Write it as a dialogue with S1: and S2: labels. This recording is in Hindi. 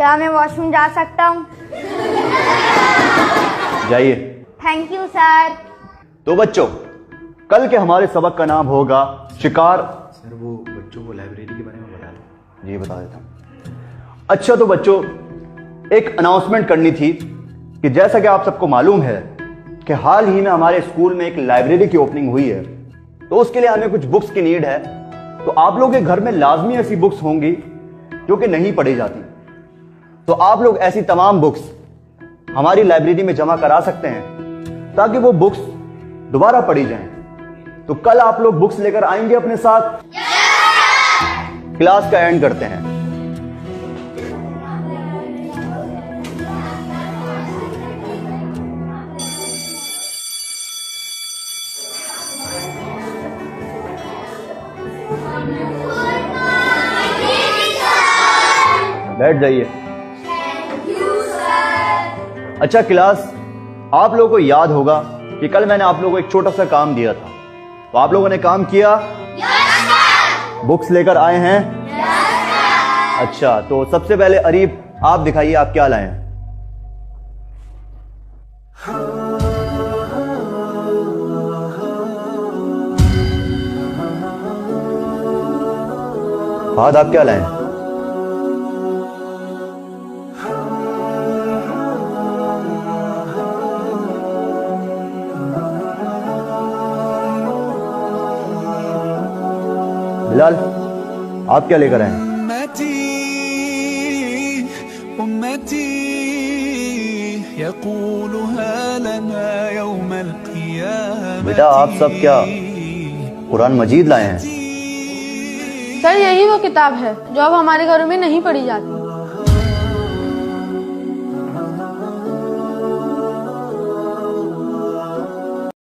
S1: क्या मैं वॉशरूम जा सकता हूँ?
S2: जाइए।
S1: Thank you sir.
S2: तो बच्चों, कल के हमारे सबक का नाम होगा शिकार।
S3: सर वो बच्चों को लाइब्रेरी के बारे में बता दो।
S2: जी बता देता हूं। अच्छा तो बच्चों, एक अनाउंसमेंट करनी थी कि जैसा कि आप सबको मालूम है कि हाल ही में हमारे स्कूल में एक लाइब्रेरी की ओपनिंग हुई है, तो उसके लिए हमें कुछ बुक्स की नीड है। तो आप लोगों के घर में लाजमी ऐसी बुक्स होंगी जो कि नहीं पढ़ी जाती, तो आप लोग ऐसी तमाम बुक्स हमारी लाइब्रेरी में जमा करा सकते हैं ताकि वो बुक्स दोबारा पढ़ी जाएं। तो कल आप लोग बुक्स लेकर आएंगे अपने साथ? क्लास का एंड करते हैं। बैठ जाइए। अच्छा क्लास, आप लोगों को याद होगा कि कल मैंने आप लोगों को एक छोटा सा काम दिया था, तो आप लोगों ने काम किया? बुक्स लेकर आए हैं? अच्छा, तो सबसे पहले अरीफ आप दिखाइए आप क्या लाए हैं। फहद आप क्या लाए हैं? बिलाल आप क्या लेकर आए हैं? बेटा आप सब क्या कुरान मजीद लाए हैं?
S4: सर यही वो किताब है जो अब हमारे घरों में नहीं पढ़ी जाती।